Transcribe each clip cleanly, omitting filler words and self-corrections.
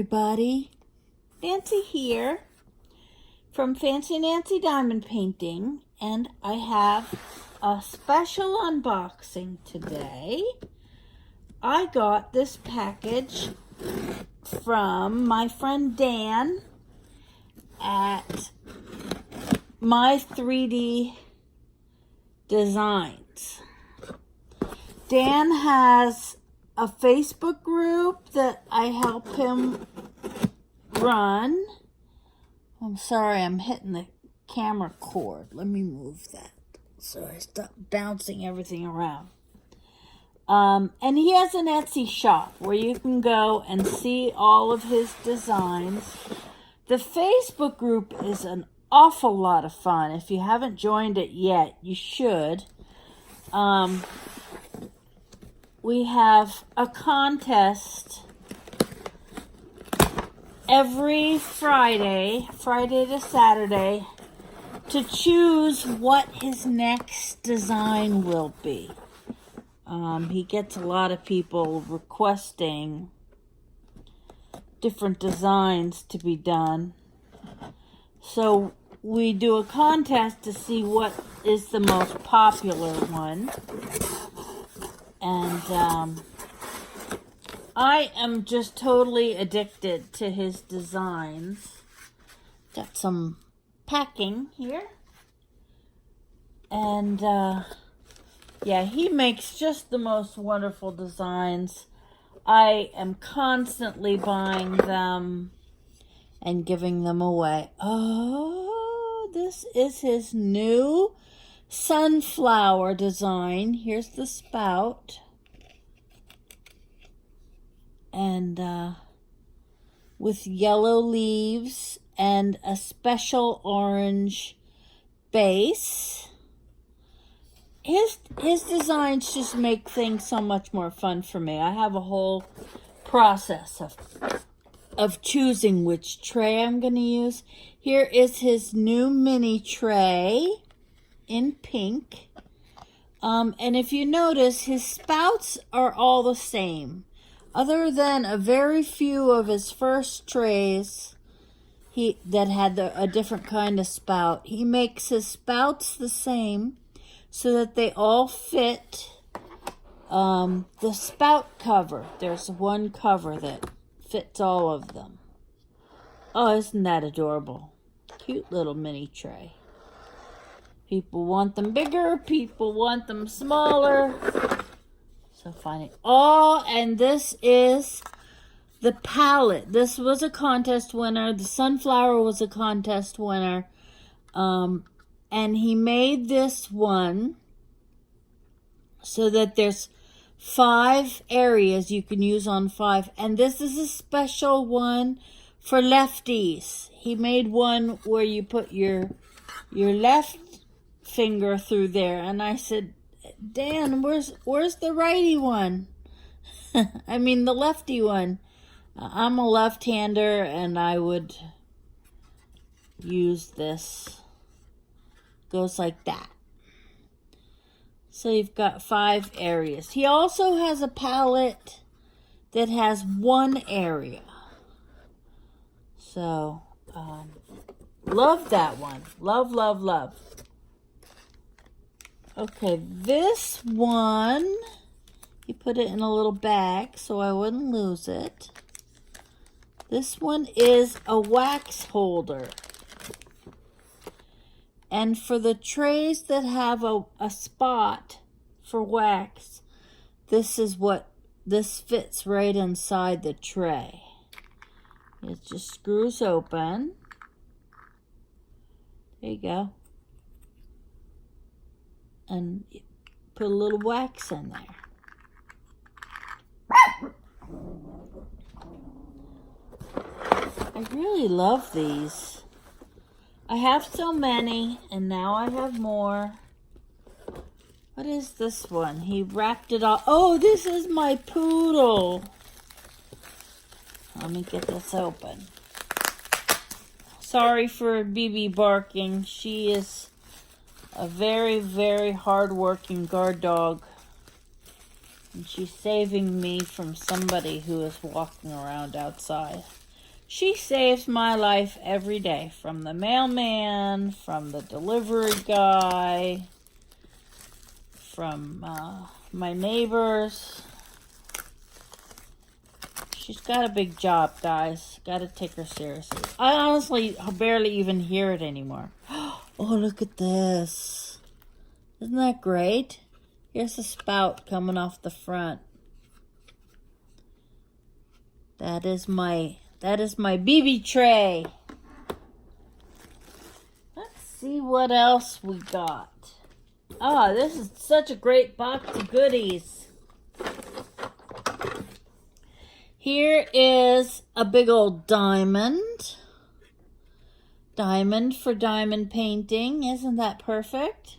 everybody, Nancy here from Fancy Nancy Diamond Painting, and I have a special unboxing today. I got this package from my friend Dan at My 3D Designs. Dan has a Facebook group that I help him run. I'm sorry, I'm hitting the camera cord. Let me move that so I stop bouncing everything around. And he has an Etsy shop where you can go and see all of his designs. The Facebook group is an awful lot of fun. If you haven't joined it yet, you should. We have a contest every Friday to Saturday, to choose what his next design will be. He gets a lot of people requesting different designs to be done. So we do a contest to see what is the most popular one. And I am just totally addicted to his designs. Got some packing here. And yeah, he makes just the most wonderful designs. I am constantly buying them and giving them away. Oh, this is his new sunflower design. Here's the spout. And with yellow leaves and a special orange base. His designs just make things so much more fun for me. I have a whole process of choosing which tray I'm going to use. Here is his new mini tray in pink. And if you notice, his spouts are all the same. Other than a very few of his first trays that had a different kind of spout, he makes his spouts the same so that they all fit the spout cover. There's one cover that fits all of them. Oh, isn't that adorable? Cute little mini tray. People want them bigger, people want them smaller. So funny. Oh, and this is the palette. This was a contest winner. The sunflower was a contest winner. And he made this one so that there's 5 areas you can use on 5. And this is a special one for lefties. He made one where you put your left finger through there. And I said, Dan, where's the righty one? I mean the lefty one. I'm a left-hander and I would use this. Goes like that. So you've got 5 areas. He also has a palette that has 1 area. So, love that one. Love, love, love. Okay, this one, he put it in a little bag so I wouldn't lose it. This one is a wax holder. And for the trays that have a spot for wax, this fits right inside the tray. It just screws open. There you go. And put a little wax in there. I really love these. I have so many, and now I have more. What is this one? He wrapped it all. Oh, this is my Poodle. Let me get this open. Sorry for BB barking. She is a very, very hard-working guard dog. And she's saving me from somebody who is walking around outside. She saves my life every day, from the mailman, from the delivery guy, from my neighbors. She's got a big job, guys. Got to take her seriously. I honestly barely even hear it anymore. Oh, look at this. Isn't that great? Here's a spout coming off the front. That is my BB tray. Let's see what else we got. Oh, this is such a great box of goodies. Here is a big old diamond. Diamond for diamond painting. Isn't that perfect?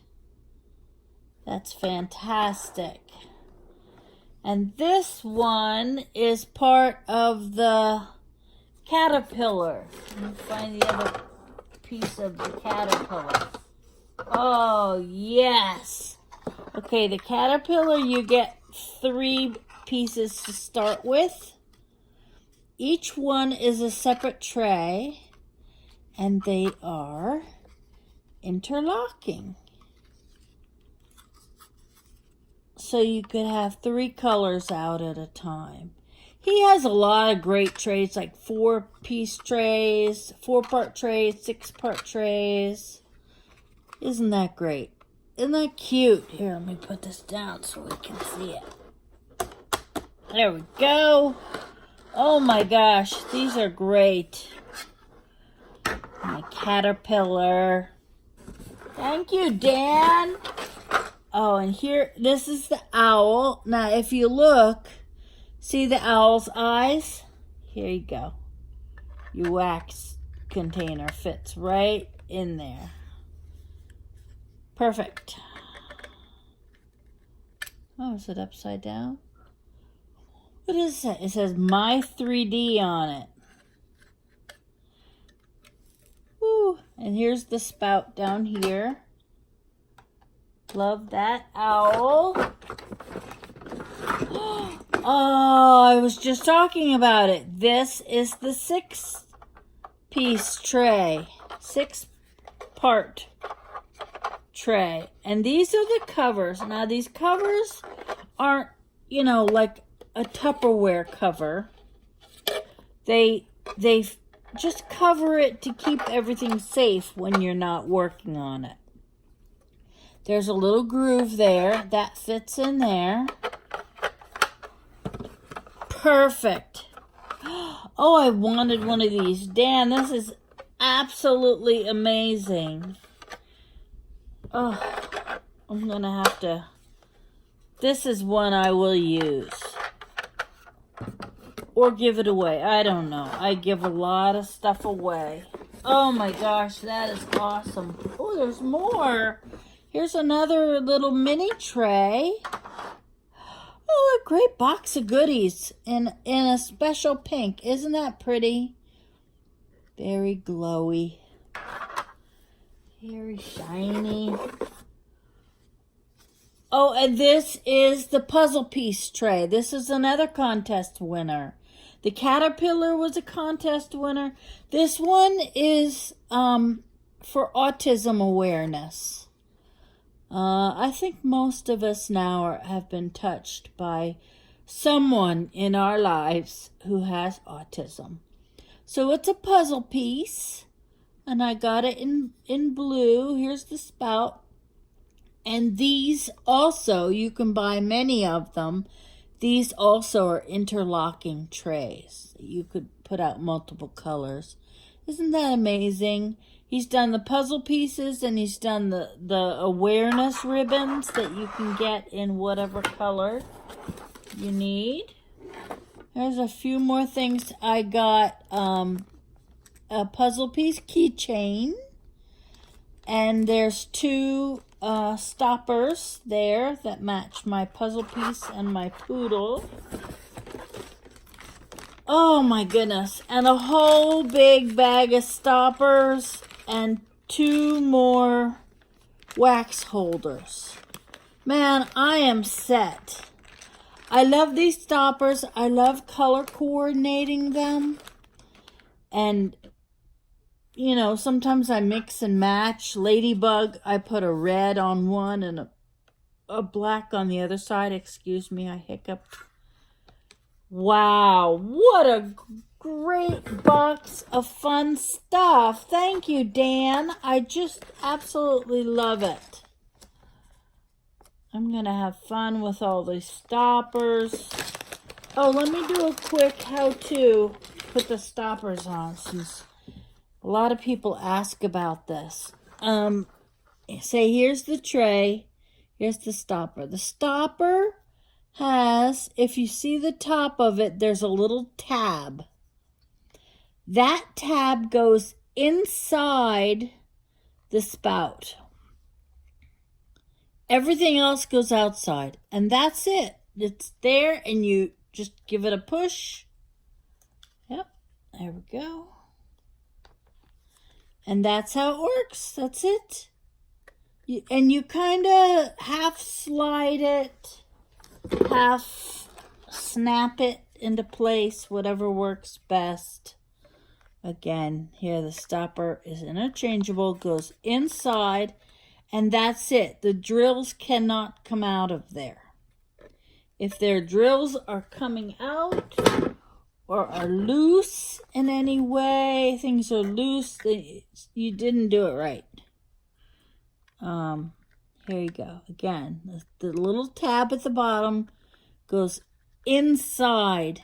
That's fantastic. And this one is part of the caterpillar. Let me find the other piece of the caterpillar. Oh, yes. Okay, the caterpillar, you get 3 pieces to start with. Each one is a separate tray, and they are interlocking. So you could have 3 colors out at a time. He has a lot of great trays, like 4-piece trays, 4-part trays, 6-part trays. Isn't that great? Isn't that cute? Here, let me put this down so we can see it. There we go. Oh my gosh, these are great. My caterpillar. Thank you, Dan. Oh, and here, this is the owl. Now, if you look, see the owl's eyes? Here you go. Your wax container fits right in there. Perfect. Oh, is it upside down? What is that? It says My 3D on it. Woo. And here's the spout down here. Love that owl. Oh, I was just talking about it. This is the 6-piece tray. 6-part tray. And these are the covers. Now, these covers aren't, like a Tupperware cover. They just cover it to keep everything safe when you're not working on it. There's a little groove there that fits in there. Perfect. Oh, I wanted one of these. Dan, this is absolutely amazing. Oh, I'm going to have to... This is one I will use. Or give it away. I don't know. I give a lot of stuff away. Oh my gosh, that is awesome. Oh, there's more. Here's another little mini tray. Oh, a great box of goodies in a special pink. Isn't that pretty? Very glowy. Very shiny. Oh, and this is the puzzle piece tray. This is another contest winner. The caterpillar was a contest winner. This one is for autism awareness. I think most of us now have been touched by someone in our lives who has autism. So it's a puzzle piece, and I got it in blue. Here's the spout. And these also, you can buy many of them. These also are interlocking trays. You could put out multiple colors. Isn't that amazing? He's done the puzzle pieces, and he's done the awareness ribbons that you can get in whatever color you need. There's a few more things. I got a puzzle piece keychain, and there's 2 stoppers there that match my puzzle piece and my poodle. Oh my goodness. And a whole big bag of stoppers and 2 more wax holders. Man, I am set. I love these stoppers. I love color coordinating them. And, you know, sometimes I mix and match. Ladybug, I put a red on one and a black on the other side. Excuse me, I hiccuped. Wow, what a great box of fun stuff. Thank you, Dan. I just absolutely love it. I'm going to have fun with all these stoppers. Oh, let me do a quick how-to. Put the stoppers on, since a lot of people ask about this. Say, here's the tray. Here's the stopper. The stopper has, if you see the top of it, there's a little tab. That tab goes inside the spout. Everything else goes outside, and that's it. It's there, and you just give it a push. Yep, there we go. And that's how it works. That's it. And you kind of half slide it, half snap it into place, whatever works best. Again, here the stopper is interchangeable, goes inside, and that's it. The drills cannot come out of there. If their drills are coming out or are loose in any way, things are loose, you didn't do it right. Here you go. Again, the little tab at the bottom goes inside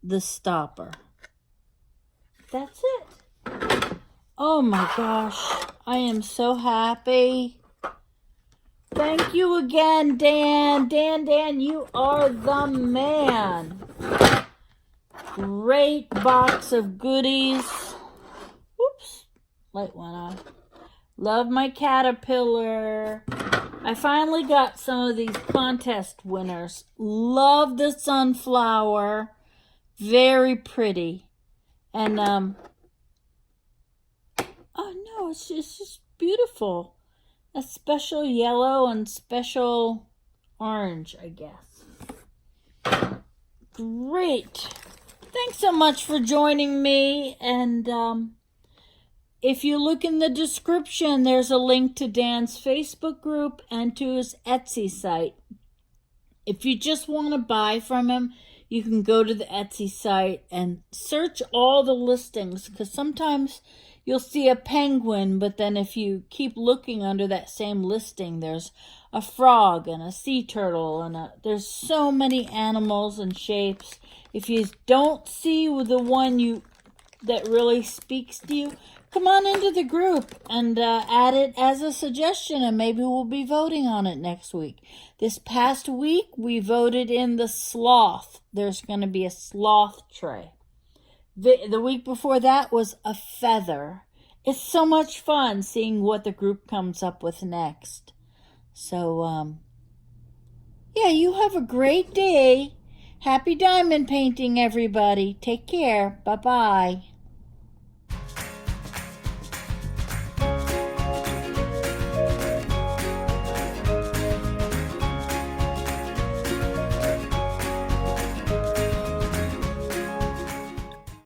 the stopper. That's it. Oh my gosh, I am so happy. Thank you again, Dan. Dan, you are the man. Great box of goodies. Whoops, light went on. Love my caterpillar. I finally got some of these contest winners. Love the sunflower. Very pretty. And, oh no, it's just beautiful. A special yellow and special orange, I guess. Great. Thanks so much for joining me. And, if you look in the description, there's a link to Dan's Facebook group and to his Etsy site. If you just want to buy from him, you can go to the Etsy site and search all the listings, because sometimes you'll see a penguin, but then if you keep looking under that same listing, there's a frog and a sea turtle, and there's so many animals and shapes. If you don't see the one that really speaks to you, come on into the group and add it as a suggestion, and maybe we'll be voting on it next week. This past week, we voted in the sloth. There's going to be a sloth tray. The week before that was a feather. It's so much fun seeing what the group comes up with next. So, yeah, you have a great day. Happy diamond painting, everybody. Take care. Bye-bye.